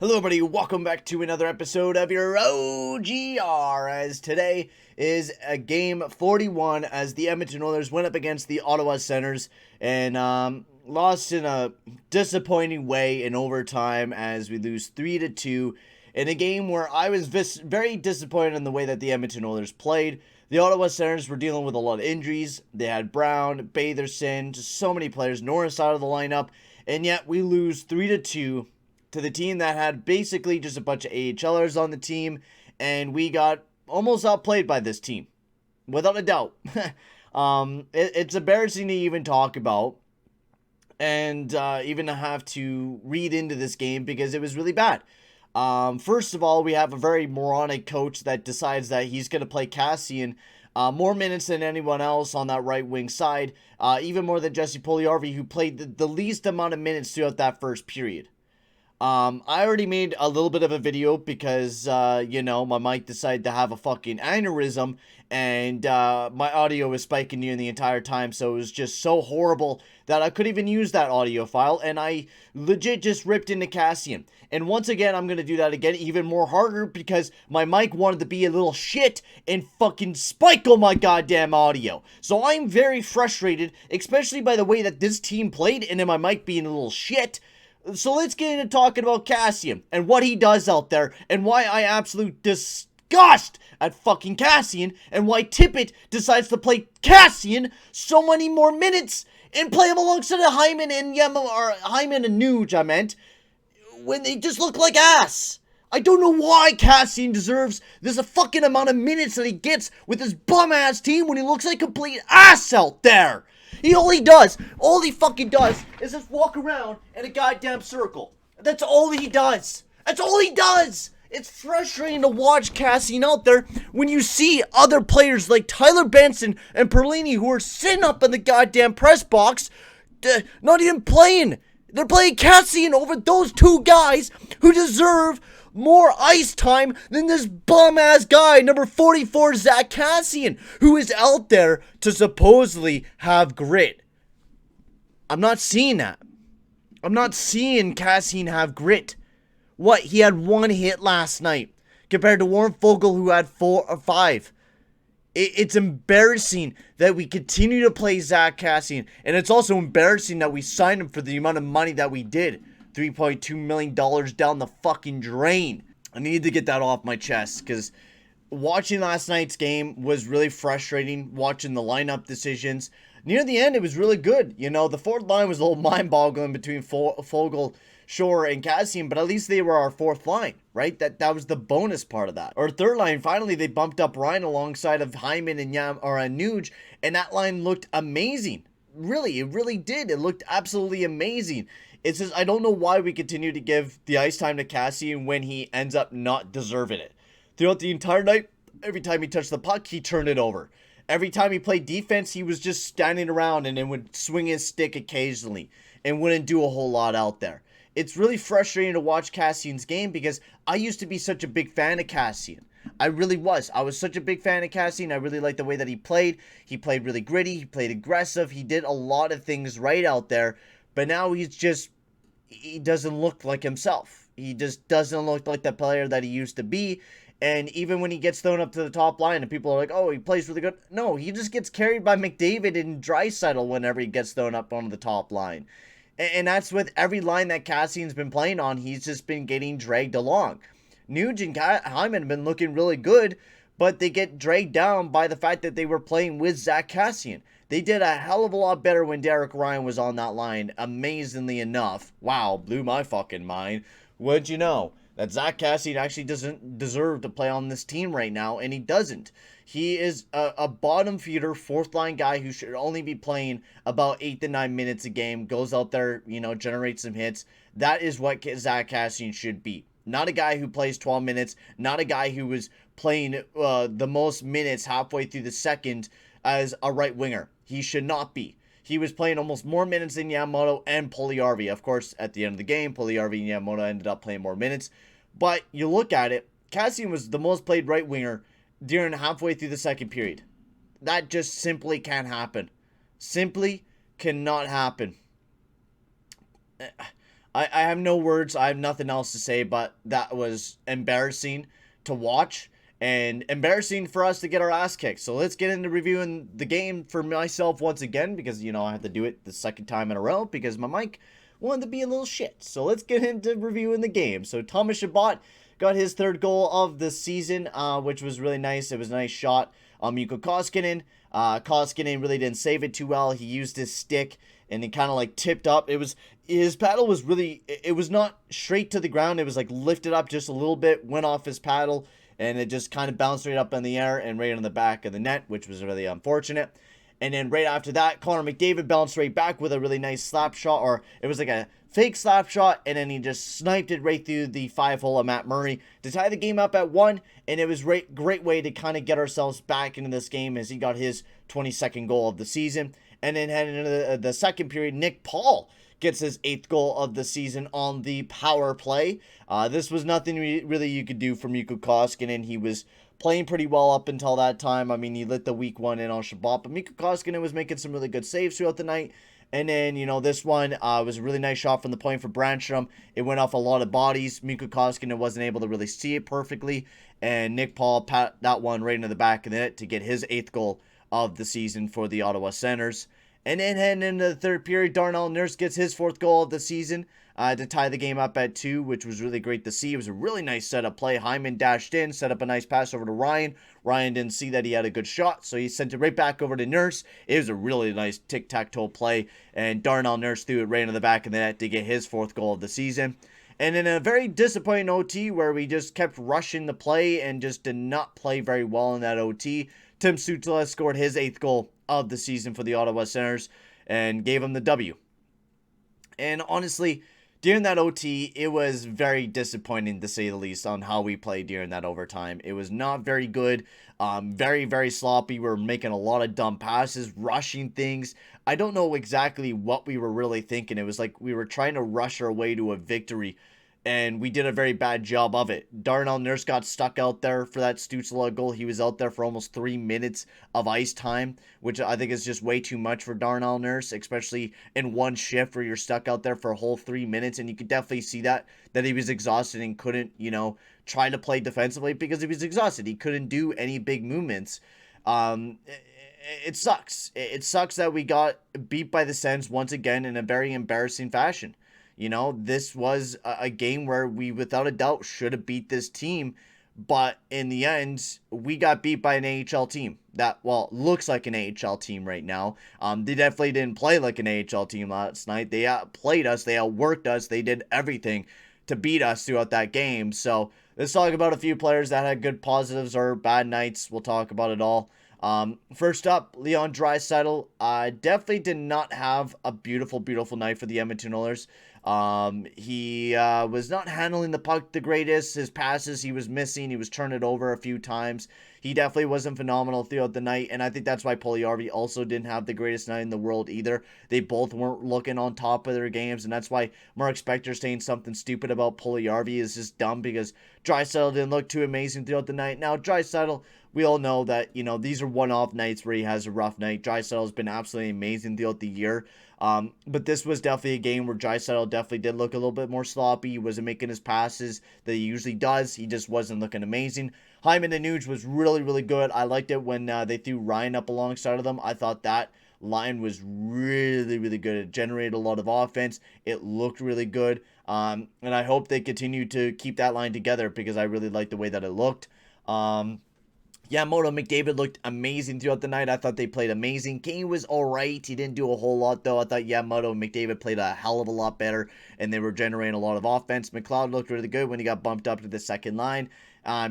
Hello everybody, welcome back to another episode of your OGR, as today is a game 41 as the Edmonton Oilers went up against the Ottawa Senators and lost in a disappointing way in overtime as we lose 3-2 in a game where I was very disappointed in the way that the Edmonton Oilers played. The Ottawa Senators were dealing with a lot of injuries. They had Brown, Batherson, just so many players, Norris out of the lineup, and yet we lose 3-2 to the team that had basically just a bunch of AHLers on the team, and we got almost outplayed by this team, without a doubt. It's embarrassing to even talk about, and even to have to read into this game because it was really bad. First of all, we have a very moronic coach that decides that he's going to play Kassian more minutes than anyone else on that right wing side, even more than Jesse Puljujärvi, who played the least amount of minutes throughout that first period. I already made a little bit of a video because, my mic decided to have a fucking aneurysm and my audio was spiking near the entire time, so it was just so horrible that I couldn't even use that audio file, and I legit just ripped into Kassian. And once again, I'm going to do that again even more harder because my mic wanted to be a little shit and fucking spike all my goddamn audio. So I'm very frustrated, especially by the way that this team played and then my mic being a little shit. So let's get into talking about Kassian and what he does out there and why I absolutely disgust at fucking Kassian and why Tippett decides to play Kassian so many more minutes and play him alongside of Hyman and Nuge, I meant, when they just look like ass. I don't know why Kassian deserves this fucking amount of minutes that he gets with his bum-ass team when he looks like complete ass out there. All he fucking does is just walk around in a goddamn circle. That's all he does. That's all he does. It's frustrating to watch Kassian out there when you see other players like Tyler Benson and Perlini who are sitting up in the goddamn press box, not even playing. They're playing Kassian over those two guys who deserve more ice time than this bum-ass guy, number 44, Zack Kassian, who is out there to supposedly have grit. I'm not seeing that. I'm not seeing Kassian have grit. What? He had one hit last night compared to Warren Foegele, who had 4 or 5. It's embarrassing that we continue to play Zack Kassian, and it's also embarrassing that we signed him for the amount of money that we did. $3.2 million down the fucking drain. I needed to get that off my chest because watching last night's game was really frustrating. Watching the lineup decisions. Near the end, it was really good. The fourth line was a little mind-boggling between Foegele, Shore, and Kassian, but at least they were our fourth line, right? That was the bonus part of that. Our third line, finally, they bumped up Ryan alongside of Hyman and Nuge, and that line looked amazing. Really, it really did. It looked absolutely amazing. It's just, I don't know why we continue to give the ice time to Kassian when he ends up not deserving it. Throughout the entire night, every time he touched the puck, he turned it over. Every time he played defense, he was just standing around and then would swing his stick occasionally and wouldn't do a whole lot out there. It's really frustrating to watch Kassian's game because I used to be such a big fan of Kassian. I really was. I was such a big fan of Kassian. I really liked the way that he played. He played really gritty. He played aggressive. He did a lot of things right out there. But now he doesn't look like himself. He just doesn't look like the player that he used to be. And even when he gets thrown up to the top line and people are like, oh, he plays really good. No, he just gets carried by McDavid and Draisaitl whenever he gets thrown up onto the top line. And that's with every line that Kassian's been playing on. He's just been getting dragged along. Nuge and Hyman have been looking really good, but they get dragged down by the fact that they were playing with Zack Kassian. They did a hell of a lot better when Derek Ryan was on that line, amazingly enough. Wow, blew my fucking mind. What'd you know? That Zack Kassian actually doesn't deserve to play on this team right now, and he doesn't. He is a bottom feeder, fourth line guy who should only be playing about 8 to 9 minutes a game, goes out there, generates some hits. That is what Zack Kassian should be. Not a guy who plays 12 minutes, not a guy who was playing the most minutes halfway through the second as a right winger. He should not be. He was playing almost more minutes than Yamamoto and Puljujärvi. Of course, at the end of the game, Puljujärvi and Yamamoto ended up playing more minutes. But you look at it, Kassian was the most played right winger during halfway through the second period. That just simply can't happen. Simply cannot happen. I have no words. I have nothing else to say, but that was embarrassing to watch and embarrassing for us to get our ass kicked. So let's get into reviewing the game for myself once again, because, I have to do it the second time in a row because my mic wanted to be a little shit. So let's get into reviewing the game. So Thomas Chabot got his third goal of the season, which was really nice. It was a nice shot on Mikko Koskinen. Koskinen really didn't save it too well. He used his stick and it kind of like tipped up. His paddle was really, it was not straight to the ground. It was like lifted up just a little bit, went off his paddle, and it just kind of bounced right up in the air and right on the back of the net, which was really unfortunate. And then right after that, Connor McDavid bounced right back with a really nice slap shot, or it was like a fake slap shot, and then he just sniped it right through the 5-hole of Matt Murray to tie the game up at 1, and it was a great way to kind of get ourselves back into this game as he got his 22nd goal of the season. And then heading into the second period, Nick Paul gets his 8th goal of the season on the power play. This was nothing really you could do for Mikko Koskinen. He was playing pretty well up until that time. I mean, he lit the week 1 in on Chabot, but Mikko Koskinen was making some really good saves throughout the night. And then, this one was a really nice shot from the point for Brandstrom. It went off a lot of bodies. Mikko Koskinen wasn't able to really see it perfectly. And Nick Paul pat that one right into the back of the net to get his 8th goal of the season for the Ottawa Senators. And then heading into the third period, Darnell Nurse gets his 4th goal of the season to tie the game up at 2, which was really great to see. It was a really nice setup play. Hyman dashed in, set up a nice pass over to Ryan. Ryan didn't see that he had a good shot, so he sent it right back over to Nurse. It was a really nice tic-tac-toe play, and Darnell Nurse threw it right into the back of the net to get his 4th goal of the season. And in a very disappointing OT where we just kept rushing the play and just did not play very well in that OT, Tim Stützle scored his 8th goal of the season for the Ottawa Senators and gave him the W. And honestly, during that OT, it was very disappointing to say the least on how we played during that overtime. It was not very good, very, very sloppy. We were making a lot of dumb passes, rushing things. I don't know exactly what we were really thinking. It was like we were trying to rush our way to a victory, and we did a very bad job of it. Darnell Nurse got stuck out there for that Stützle goal. He was out there for almost 3 minutes of ice time, which I think is just way too much for Darnell Nurse, especially in one shift where you're stuck out there for a whole 3 minutes. And you could definitely see that he was exhausted and couldn't, try to play defensively because he was exhausted. He couldn't do any big movements. It sucks. It sucks that we got beat by the Sens once again in a very embarrassing fashion. This was a game where we, without a doubt, should have beat this team. But in the end, we got beat by an AHL team that, looks like an AHL team right now. They definitely didn't play like an AHL team last night. They outplayed us. They outworked us. They did everything to beat us throughout that game. So let's talk about a few players that had good positives or bad nights. We'll talk about it all. First up, Leon Draisaitl definitely did not have a beautiful, beautiful night for the Edmonton Oilers. He was not handling the puck the greatest. His passes he was missing. He was turning it over a few times. He definitely wasn't phenomenal throughout the night, and I think that's why Puljujarvi also didn't have the greatest night in the world either. They both weren't looking on top of their games, and that's why Mark Spector saying something stupid about Puljujarvi is just dumb, because Draisaitl didn't look too amazing throughout the night. Now, Draisaitl, we all know that, these are one-off nights where he has a rough night. Draisaitl has been absolutely amazing throughout the year. But this was definitely a game where Draisaitl definitely did look a little bit more sloppy. He wasn't making his passes that he usually does. He just wasn't looking amazing. Hyman and Nuge was really, really good. I liked it when they threw Ryan up alongside of them. I thought that line was really, really good. It generated a lot of offense. It looked really good. And I hope they continue to keep that line together because I really liked the way that it looked. Yamamoto McDavid looked amazing throughout the night. I thought they played amazing. Kane was alright. He didn't do a whole lot, though. I thought Yamamoto and McDavid played a hell of a lot better, and they were generating a lot of offense. McLeod looked really good when he got bumped up to the second line.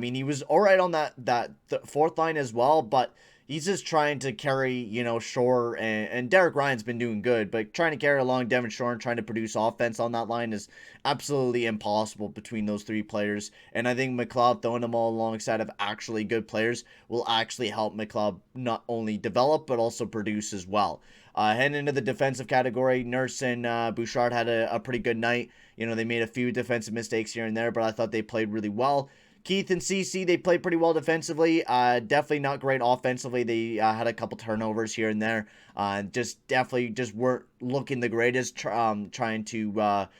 He was alright on that fourth line as well, but he's just trying to carry, Shore, and Derek Ryan's been doing good, but trying to carry along Devin Shore and trying to produce offense on that line is absolutely impossible between those three players. And I think McLeod throwing them all alongside of actually good players will actually help McLeod not only develop, but also produce as well. Heading into the defensive category, Nurse and Bouchard had a pretty good night. They made a few defensive mistakes here and there, but I thought they played really well. Keith and CC, they played pretty well defensively. Definitely not great offensively. They had a couple turnovers here and there. Definitely just weren't looking the greatest. Trying to what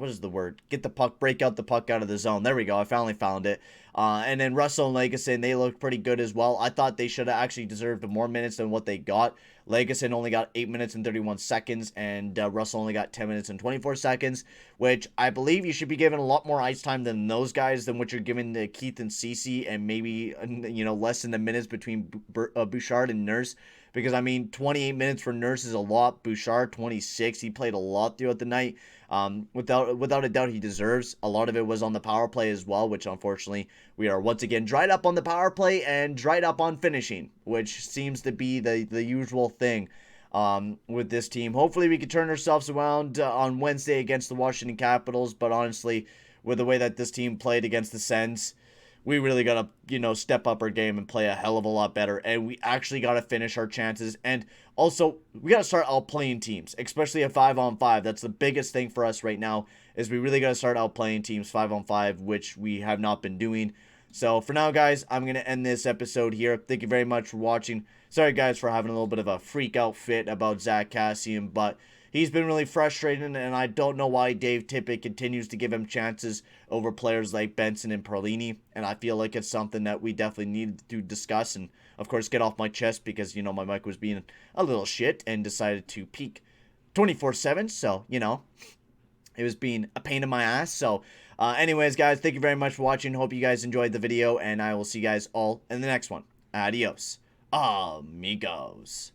is the word? Get the puck, break out the puck out of the zone. There we go. I finally found it. And then Russell and Legason, they looked pretty good as well. I thought they should have actually deserved more minutes than what they got. Legason only got 8 minutes and 31 seconds, and Russell only got 10 minutes and 24 seconds, which I believe you should be given a lot more ice time than those guys than what you're giving to Keith and Cece, and maybe, less than the minutes between Bouchard and Nurse. Because, 28 minutes for Nurse is a lot. Bouchard, 26. He played a lot throughout the night. Without a doubt, he deserves. A lot of it was on the power play as well, which unfortunately we are once again dried up on the power play and dried up on finishing, which seems to be the usual thing with this team. Hopefully we can turn ourselves around on Wednesday against the Washington Capitals, but honestly, with the way that this team played against the Sens, we really got to, step up our game and play a hell of a lot better. And we actually got to finish our chances. And also, we got to start outplaying teams, especially a 5-on-5. That's the biggest thing for us right now, is we really got to start outplaying teams 5-on-5, which we have not been doing. So, for now, guys, I'm going to end this episode here. Thank you very much for watching. Sorry, guys, for having a little bit of a freak out fit about Zack Kassian, but he's been really frustrating, and I don't know why Dave Tippett continues to give him chances over players like Benson and Perlini, and I feel like it's something that we definitely need to discuss and, of course, get off my chest because, my mic was being a little shit and decided to peak 24/7, so, it was being a pain in my ass. So, anyways, guys, thank you very much for watching. Hope you guys enjoyed the video, and I will see you guys all in the next one. Adios, amigos.